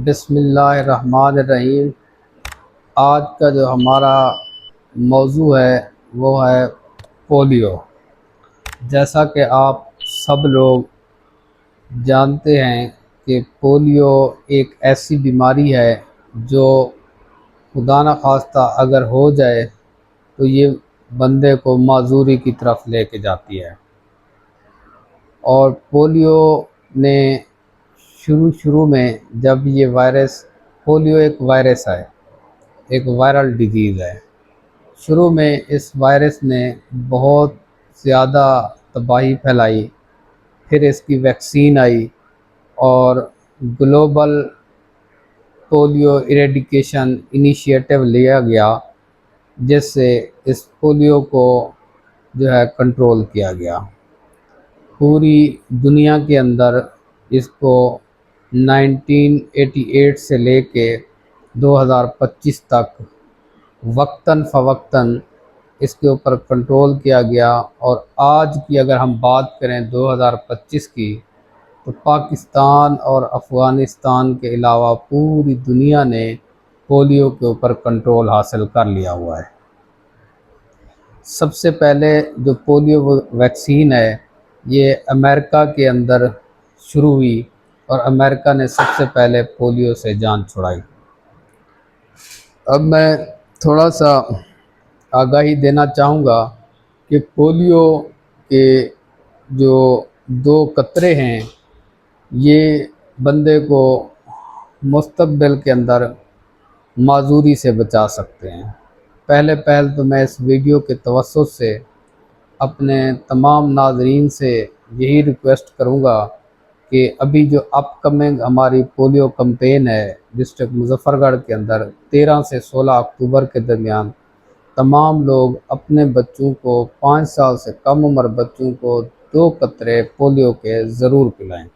बिस्मिल्लाहिर्रहमानिर्रहीम। आज का जो हमारा मौजू है वो है पोलियो। जैसा कि आप सब लोग जानते हैं कि पोलियो एक ऐसी बीमारी है जो खुदा न खास्ता अगर हो जाए तो ये बंदे को माजूरी की तरफ लेके जाती है। और पोलियो ने शुरू में जब ये वायरस, पोलियो एक वायरस है, एक वायरल डिजीज़ है। शुरू में इस वायरस ने बहुत ज़्यादा तबाही फैलाई, फिर इसकी वैक्सीन आई और ग्लोबल पोलियो इरेडिकेशन इनिशिएटिव लिया गया, जिससे इस पोलियो को जो है कंट्रोल किया गया। पूरी दुनिया के अंदर इसको 1988 से लेके 2025 तक वक्तन फ़वक्तन इसके ऊपर कंट्रोल किया गया। और आज की अगर हम बात करें 2025 की, तो पाकिस्तान और अफ़गानिस्तान के अलावा पूरी दुनिया ने पोलियो के ऊपर कंट्रोल हासिल कर लिया हुआ है। सबसे पहले जो पोलियो वैक्सीन है ये अमेरिका के अंदर शुरू हुई और अमेरिका ने सबसे पहले पोलियो से जान छुड़ाई। अब मैं थोड़ा सा आगाही देना चाहूँगा कि पोलियो के जो 2 कतरे हैं ये बंदे को मुस्तक़बिल के अंदर माजूरी से बचा सकते हैं। पहल तो मैं इस वीडियो के तवस्सुत से अपने तमाम नाज़रीन से यही रिक्वेस्ट करूँगा कि अभी जो अपकमिंग हमारी पोलियो कैंपेन है डिस्ट्रिक्ट मुजफ्फरगढ़ के अंदर 13 से 16 अक्टूबर के दरमियान, तमाम लोग अपने बच्चों को, 5 साल से कम उम्र बच्चों को 2 कतरे पोलियो के ज़रूर पिलाएं।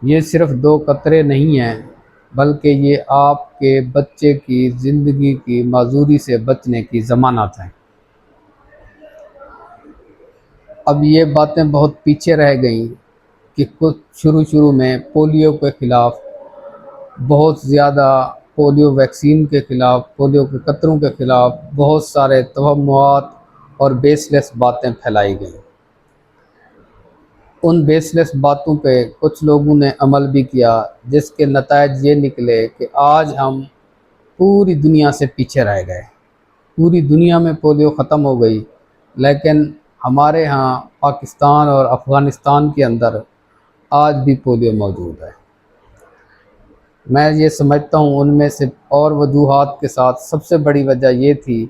ये सिर्फ 2 कतरे नहीं हैं, बल्कि ये आपके बच्चे की ज़िंदगी की माजूरी से बचने की ज़मानत है। अब ये बातें बहुत पीछे रह गई कि कुछ शुरू में पोलियो के ख़िलाफ़ बहुत ज़्यादा, पोलियो वैक्सीन के ख़िलाफ़, पोलियो के कतरों के ख़िलाफ़ बहुत सारे तवहमुआत और बेसलेस बातें फैलाई गई। उन बेसलेस बातों पे कुछ लोगों ने अमल भी किया, जिसके नतायज ये निकले कि आज हम पूरी दुनिया से पीछे रह गए। पूरी दुनिया में पोलियो ख़त्म हो गई, लेकिन हमारे यहाँ पाकिस्तान और अफ़गानिस्तान के अंदर आज भी पोलियो मौजूद है। मैं ये समझता हूँ उनमें से और वजूहात के साथ सबसे बड़ी वजह ये थी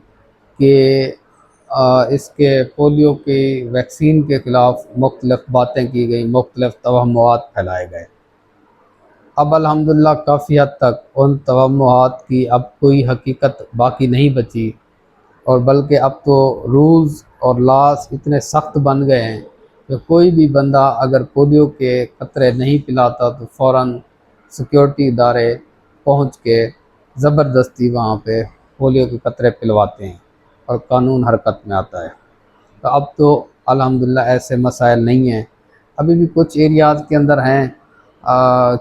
कि इसके पोलियो की वैक्सीन के ख़िलाफ़ मुख्तलिफ़ बातें की गई, मुख्तलिफ़ तवहमुआत फैलाए गए। अब अल्हम्दुलिल्लाह काफ़ी हद तक उन तवहमुआत की अब कोई हकीकत बाकी नहीं बची, और बल्कि अब तो रूल्स और लॉस इतने सख्त बन गए हैं कि कोई भी बंदा अगर पोलियो के कतरे नहीं पिलाता तो फ़ौरन सिक्योरिटी इदारे पहुंच के ज़बरदस्ती वहाँ पे पोलियो के कतरे पिलवाते हैं और कानून हरकत में आता है। तो अब तो अल्हम्दुलिल्लाह ऐसे मसाइल नहीं हैं। अभी भी कुछ एरियाज़ के अंदर हैं,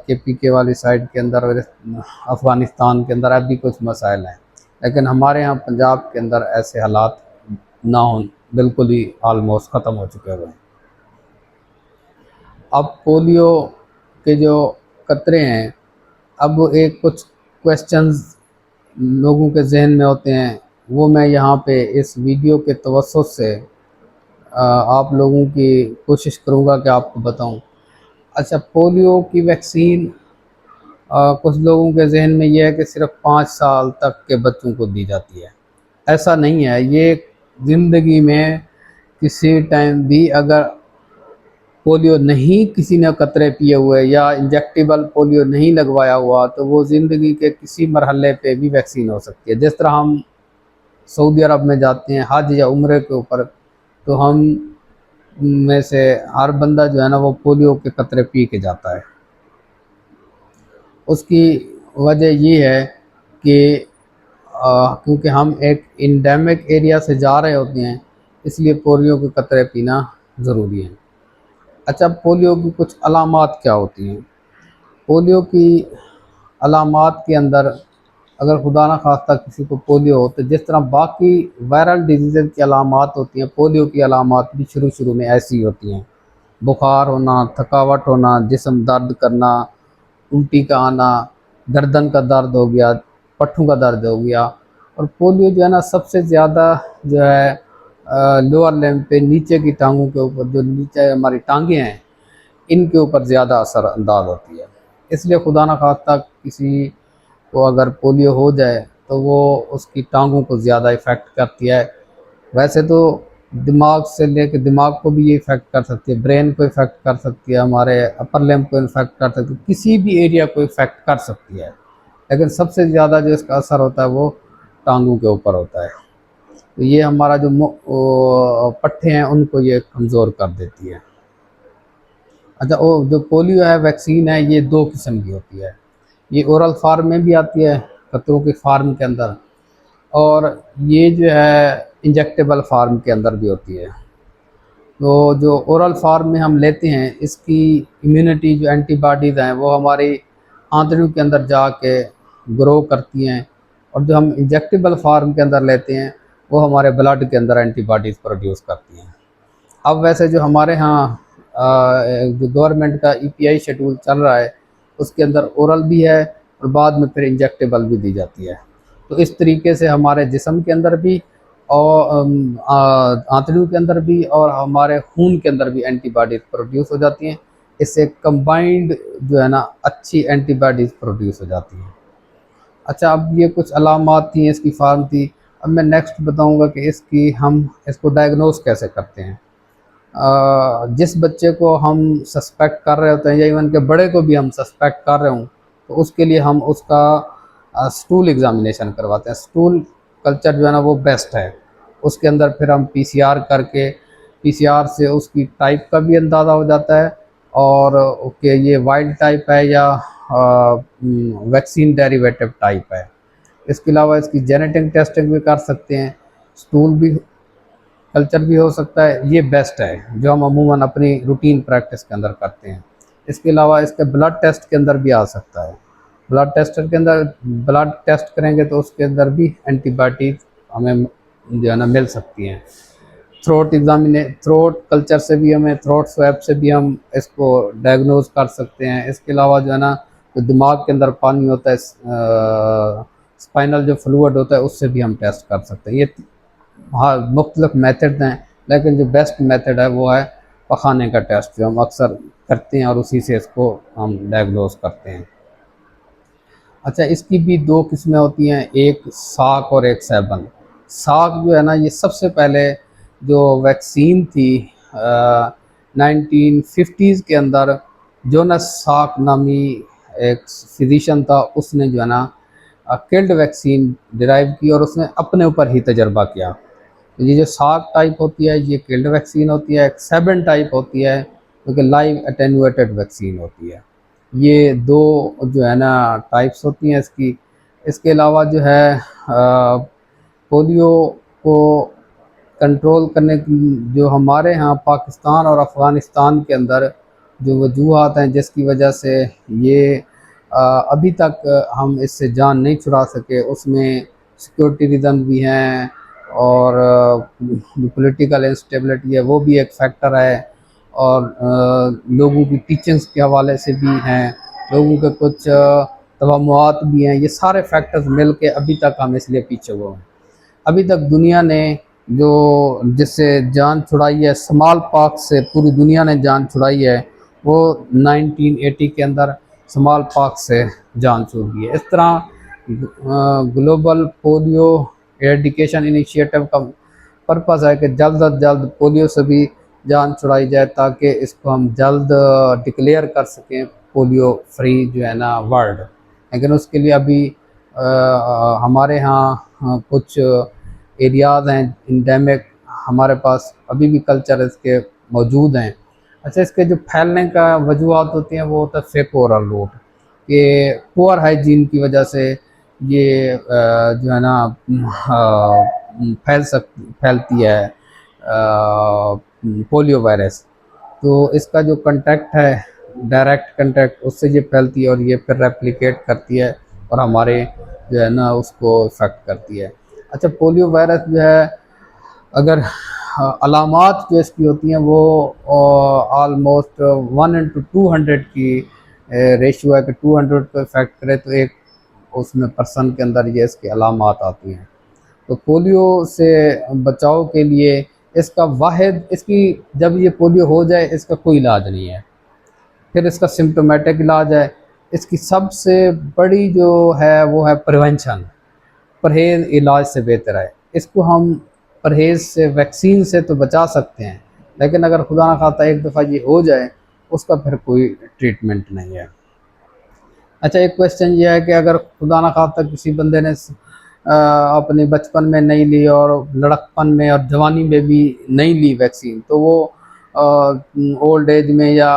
KPK वाली साइड के अंदर और अफ़गानिस्तान के अंदर अभी कुछ मसाइल हैं, लेकिन हमारे यहाँ पंजाब के अंदर ऐसे हालात ना हों, बिल्कुल ही आलमोस्ट ख़त्म हो चुके हुए हैं। अब पोलियो के जो कतरे हैं, अब एक कुछ क्वेश्चंस लोगों के जहन में होते हैं, वो मैं यहाँ पे इस वीडियो के तवस्सुत से आप लोगों की कोशिश करूँगा कि आपको बताऊँ। अच्छा, पोलियो की वैक्सीन कुछ लोगों के जहन में यह है कि सिर्फ 5 साल तक के बच्चों को दी जाती है। ऐसा नहीं है। ये ज़िंदगी में किसी टाइम भी अगर पोलियो नहीं किसी ने कतरे पिए हुए या इंजेक्टेबल पोलियो नहीं लगवाया हुआ, तो वो ज़िंदगी के किसी मरहले पे भी वैक्सीन हो सकती है। जिस तरह हम सऊदी अरब में जाते हैं हज या उम्रे के ऊपर, तो हम में से हर बंदा जो है ना वो पोलियो के कतरे पी के जाता है। उसकी वजह ये है कि क्योंकि हम एक इंडेमिक एरिया से जा रहे होते हैं, इसलिए पोलियो के कतरे पीना ज़रूरी है। अच्छा, पोलियो की कुछ अलामात क्या होती हैं? पोलियो की अलामात के अंदर अगर खुदा न खास्ता किसी को पोलियो हो तो जिस तरह बाकी वायरल डिजीज़ की अलामात होती हैं, पोलियो की अलामात भी शुरू शुरू में ऐसी ही होती हैं। बुखार होना, थकावट होना, जिस्म दर्द करना, उल्टी का आना, गर्दन का दर्द हो गया, पट्ठों का दर्द हो गया। और पोलियो जो है ना सबसे ज़्यादा जो है लोअर लिम्ब पे नीचे की टांगों के ऊपर, जो नीचे हमारी टांगें हैं, इनके ऊपर ज़्यादा असर अंदाज होती है। इसलिए खुदा न खास्ता किसी को अगर पोलियो हो जाए तो वो उसकी टांगों को ज़्यादा इफ़ेक्ट करती है। वैसे तो दिमाग से लेके दिमाग को भी ये इफ़ेक्ट कर सकती है, ब्रेन को इफ़ेक्ट कर सकती है, हमारे अपर लिम्ब को इफ़ेक्ट कर सकती है, किसी भी एरिया को इफ़ेक्ट कर सकती है। लेकिन सबसे ज़्यादा जो इसका असर होता है वो टांगों के ऊपर होता है। तो ये हमारा जो पट्टे हैं उनको ये कमज़ोर कर देती है। अच्छा, वो जो पोलियो है वैक्सीन है, ये 2 किस्म की होती है। ये ओरल फार्म में भी आती है, कतरों के फार्म के अंदर, और ये जो है इंजेक्टेबल फार्म के अंदर भी होती है। तो जो ओरल फार्म में हम लेते हैं, इसकी इम्यूनिटी जो एंटीबॉडीज़ हैं वो हमारी आंतड़ियों के अंदर जाके ग्रो करती हैं, और जो हम इंजेक्टेबल फार्म के अंदर लेते हैं वो हमारे ब्लड के अंदर एंटीबॉडीज़ प्रोड्यूस करती हैं। अब वैसे जो हमारे यहाँ जो गवर्नमेंट का ईपीआई शेड्यूल चल रहा है उसके अंदर ओरल भी है और बाद में फिर इंजेक्टेबल भी दी जाती है। तो इस तरीके से हमारे जिस्म के अंदर भी और आंतड़ियों के अंदर भी और हमारे खून के अंदर भी एंटीबॉडीज़ प्रोड्यूस हो जाती हैं। इससे कंबाइंड जो है ना अच्छी एंटीबॉडीज़ प्रोड्यूस हो जाती हैं। अच्छा, अब ये कुछ अलामात थी, इसकी फार्म थी। अब मैं नेक्स्ट बताऊंगा कि हम इसको डायग्नोस कैसे करते हैं। जिस बच्चे को हम सस्पेक्ट कर रहे होते हैं या इवन के बड़े को भी हम सस्पेक्ट कर रहे हों तो उसके लिए हम उसका स्टूल एग्ज़ामिनेशन करवाते हैं। स्टूल कल्चर जो है ना वो बेस्ट है। उसके अंदर फिर हम पीसीआर करके, पीसीआर से उसकी टाइप का भी अंदाज़ा हो जाता है, और ओके ये वाइल्ड टाइप है या वैक्सीन डेरिवेटिव टाइप है। इसके अलावा इसकी जेनेटिक टेस्टिंग भी कर सकते हैं, स्टूल भी कल्चर भी हो सकता है। ये बेस्ट है जो हम अमूमन अपनी रूटीन प्रैक्टिस के अंदर करते हैं। इसके अलावा इसके ब्लड टेस्ट के अंदर भी आ सकता है। ब्लड टेस्ट के अंदर ब्लड टेस्ट करेंगे तो उसके अंदर भी एंटीबायोटिक हमें जो है ना मिल सकती हैं। थ्रोट कल्चर से भी हमें, थ्रोट स्वैब से भी हम इसको डायग्नोज कर सकते हैं। इसके अलावा जो है ना जो दिमाग के अंदर पानी होता है, स्पाइनल जो फ्लूइड होता है, उससे भी हम टेस्ट कर सकते हैं। ये हाँ मुख्तलिफ मेथड हैं, लेकिन जो बेस्ट मेथड है वो है पखाने का टेस्ट, जो हम अक्सर करते हैं और उसी से इसको हम डायग्नोज करते हैं। अच्छा, इसकी भी 2 किस्में होती हैं, एक साक और एक सैबन। साक जो है ना ये सबसे पहले जो वैक्सीन थी 1950s के अंदर, जोनस साक नामी एक फिजिशियन था, उसने जो है ना किल्ड वैक्सीन डिराइव की और उसने अपने ऊपर ही तजर्बा किया। तो ये जो साक टाइप होती है ये किल्ड वैक्सीन होती है। एक सेबन टाइप होती है जो कि लाइव अटेनुएटेड वैक्सीन होती है। ये 2 जो है ना टाइप्स होती हैं इसकी। इसके अलावा जो है पोलियो को कंट्रोल करने की जो हमारे यहाँ पाकिस्तान और अफ़गानिस्तान के अंदर जो वजूहात हैं जिसकी वजह से ये अभी तक हम इससे जान नहीं छुड़ा सके, उसमें सिक्योरिटी रीज़न भी हैं, और जो पॉलिटिकल इंस्टेबिलिटी है वो भी एक फैक्टर है, और लोगों की टीचिंग्स के हवाले से भी हैं, लोगों के कुछ तवम्मुआत भी हैं। ये सारे फैक्टर्स मिल के अभी तक हम इसलिए पीछे हुए हैं। अभी तक दुनिया ने जो जिससे जान छुड़ाई है, स्मॉल पॉक्स से पूरी दुनिया ने जान छुड़ाई है, वो 1980 के अंदर स्मॉल पॉक्स से जान छूटी है। इस तरह ग्लोबल पोलियो एरेडिकेशन इनिशिएटिव का पर्पज़ है कि जल्द अज जल्द पोलियो से भी जान छुड़ाई जाए ताकि इसको हम जल्द डिक्लेयर कर सकें पोलियो फ्री जो है ना वर्ल्ड। लेकिन उसके लिए अभी हमारे यहाँ कुछ एरियाज़ हैं इंडेमिक, हमारे पास अभी भी कल्चर इसके मौजूद हैं। अच्छा, इसके जो फैलने का वजूहत होती हैं वो होता है फेक ओरल रूट, कि पुअर हाइजीन की वजह से ये जो है ना फैलती है पोलियो वायरस। तो इसका जो कंटेक्ट है डायरेक्ट कंटेक्ट उससे ये फैलती है और ये फिर रेप्लिकेट करती है और हमारे जो है ना उसको इफ़ेक्ट करती है। अच्छा, पोलियो वायरस जो है, अगर अलामात जो इसकी होती हैं वो ऑलमोस्ट 1:200 की रेशियो है कि 200 को इफ़ेक्ट करे तो एक उसमें पर्सन के अंदर ये इसकी अलामात आती हैं। तो पोलियो से बचाव के लिए इसका वाहिद इसकी जब ये पोलियो हो जाए इसका कोई इलाज नहीं है, फिर इसका सिम्टोमेटिक इलाज है। इसकी सबसे बड़ी जो है वो है प्रिवेंशन, परहेज़ इलाज से बेहतर है। इसको हम परहेज़ से, वैक्सीन से तो बचा सकते हैं, लेकिन अगर खुदा न खास्ता एक दफ़ा ये हो जाए उसका फिर कोई ट्रीटमेंट नहीं है। अच्छा, एक क्वेश्चन ये है कि अगर खुदा न खास्ता किसी बंदे ने अपने बचपन में नहीं ली और लड़कपन में और जवानी में भी नहीं ली वैक्सीन, तो वो ओल्ड एज में या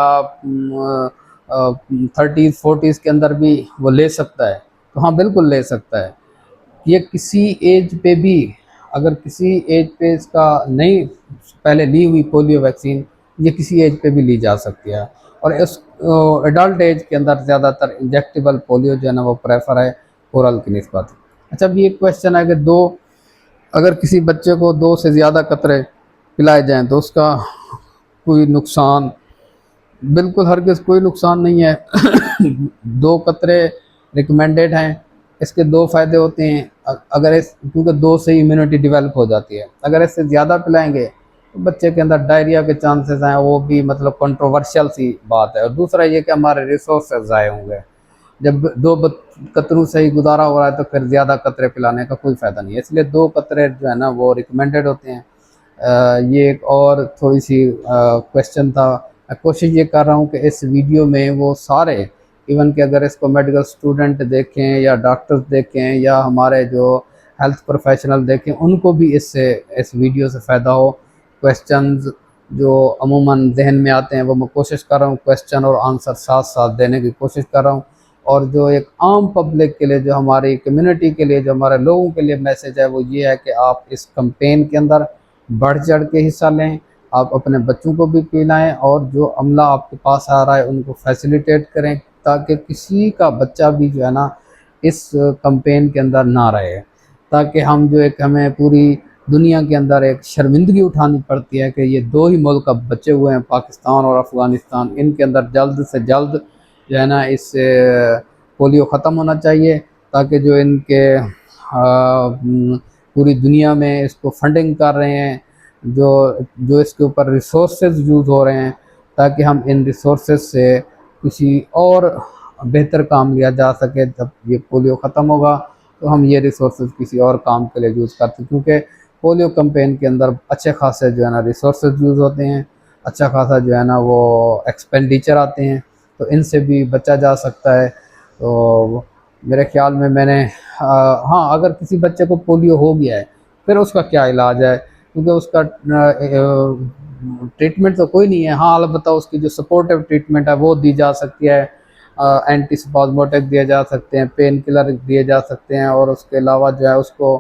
30s 40s के अंदर भी वो ले सकता है? तो हाँ, बिल्कुल ले सकता है। ये किसी एज पे भी, अगर किसी एज पे इसका नहीं पहले ली हुई पोलियो वैक्सीन, ये किसी एज पे भी ली जा सकती है। और इस एडल्ट एज के अंदर ज़्यादातर इंजेक्टेबल पोलियो जो है ना वो प्रेफर है ओरल की निस्बत। अच्छा, अभी एक क्वेश्चन है कि अगर किसी बच्चे को 2 से ज़्यादा कतरे पिलाए जाएँ तो उसका कोई नुकसान? बिल्कुल हरगिज़ कोई नुकसान नहीं है। 2 कतरे रिकमेंडेड हैं। इसके 2 फ़ायदे होते हैं, अगर इस क्योंकि 2 से इम्यूनिटी डेवलप हो जाती है। अगर इससे ज़्यादा पिलाएंगे तो बच्चे के अंदर डायरिया के चांसेस हैं, वो भी मतलब कंट्रोवर्शियल सी बात है। और दूसरा ये कि हमारे रिसोर्सेज ज़ाय होंगे। जब 2 कतरों से ही गुजारा हो रहा है तो फिर ज़्यादा कतरे पिलाने का कोई फ़ायदा नहीं है, इसलिए 2 कतरे जो है ना वो रिकमेंडेड होते हैं। ये एक और थोड़ी सी क्वेश्चन था। मैं कोशिश ये कर रहा हूँ कि इस वीडियो में वो सारे, इवन कि अगर इसको मेडिकल स्टूडेंट देखें या डॉक्टर्स देखें या हमारे जो हेल्थ प्रोफेशनल देखें, उनको भी इससे, इस वीडियो से फ़ायदा हो। क्वेश्चंस जो अमूमन जहन में आते हैं वो मैं कोशिश कर रहा हूँ क्वेश्चन और आंसर साथ साथ देने की कोशिश कर रहा हूँ। और जो एक आम पब्लिक के लिए, जो हमारी कम्युनिटी के लिए, जो हमारे लोगों के लिए मैसेज है वो ये है कि आप इस कैंपेन के अंदर बढ़ चढ़ के हिस्सा लें। आप अपने बच्चों को भी पिलाएं और जो अमला आपके पास आ रहा है उनको फैसिलिटेट करें, ताकि किसी का बच्चा भी जो है ना इस कैंपेन के अंदर ना रहे। ताकि हम जो एक, हमें पूरी दुनिया के अंदर एक शर्मिंदगी उठानी पड़ती है कि ये 2 ही मुल्क अब बचे हुए हैं, पाकिस्तान और अफ़गानिस्तान। इनके अंदर जल्द से जल्द जो है ना इस पोलियो ख़त्म होना चाहिए, ताकि जो इनके पूरी दुनिया में इसको फंडिंग कर रहे हैं, जो जो इसके ऊपर रिसोर्सेज यूज़ हो रहे हैं, ताकि हम इन रिसोर्सेज से किसी और बेहतर काम लिया जा सके। जब ये पोलियो ख़त्म होगा तो हम ये रिसोर्सेज किसी और काम के लिए यूज़ करते हैं, क्योंकि पोलियो कैंपेन के अंदर अच्छे खासे जो है ना रिसोर्सेज यूज़ होते हैं, अच्छा खासा जो है ना वो एक्सपेंडिचर आते हैं, तो इनसे भी बचा जा सकता है। तो मेरे ख़्याल में हाँ, अगर किसी बच्चे को पोलियो हो गया है फिर उसका क्या इलाज है, क्योंकि उसका ट्रीटमेंट तो कोई नहीं है। हाँ, अलबत्ता उसकी जो सपोर्टिव ट्रीटमेंट है वो दी जा सकती है। एंटीस्पाज़मोटिक दिए जा सकते हैं, पेन किलर दिए जा सकते हैं, और उसके अलावा जो है उसको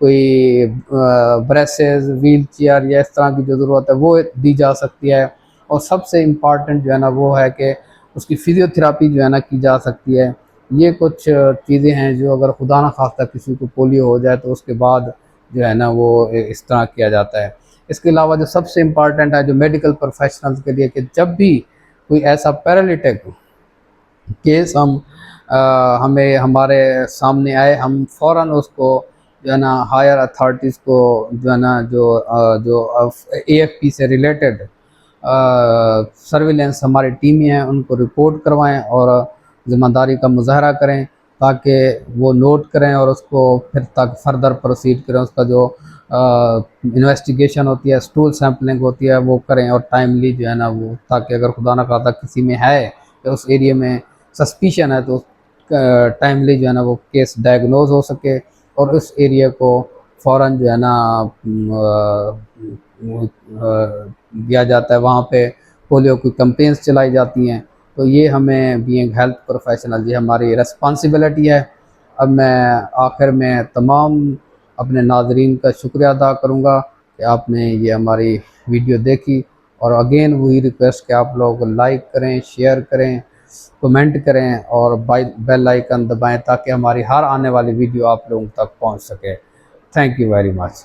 कोई ब्रेसेस, व्हील चेयर या इस तरह की जो ज़रूरत है वो दी जा सकती है। और सबसे इम्पॉर्टेंट जो है ना वो है कि उसकी फ़िज़ियोथेरेपी जो है ना की जा सकती है। ये कुछ चीज़ें हैं जो अगर खुदा न खास्ता किसी को पोलियो हो जाए तो उसके बाद जो है ना वो इस तरह किया जाता है। इसके अलावा जो सबसे इम्पॉर्टेंट है जो मेडिकल प्रोफेशनल्स के लिए, कि जब भी कोई ऐसा पैरालिटिक केस हमें हमारे सामने आए, हम फ़ौरन उसको जो है ना हायर अथॉरिटीज़ को जो है ना जो एएफपी से रिलेटेड सर्विलेंस हमारी टीमें हैं उनको रिपोर्ट करवाएं और ज़िम्मेदारी का मुज़ाहरा करें, ताकि वो नोट करें और उसको फिर तक फर्दर प्रोसीड करें। उसका जो इन्वेस्टिगेशन होती है, स्टूल सैम्पलिंग होती है, वो करें और टाइमली जो है ना वो, ताकि अगर खुदा न खास्ता किसी में है या उस एरिया में सस्पिशन है तो टाइमली जो है ना वो केस डायग्नोज हो सके और उस एरिया को फ़ौरन जो है ना दिया जाता है। वहाँ पे पोलियो की कैंपेन्स चलाई जाती हैं। तो ये हमें बीइंग हेल्थ प्रोफेशनल, ये हमारी रिस्पॉन्सिबिलिटी है। अब मैं आखिर में तमाम अपने नाज़रीन का शुक्रिया अदा करूँगा कि आपने ये हमारी वीडियो देखी और अगेन वही रिक्वेस्ट कि आप लोग लाइक करें, शेयर करें, कमेंट करें और बेल आइकन दबाएं ताकि हमारी हर आने वाली वीडियो आप लोगों तक पहुंच सके। Thank you very much.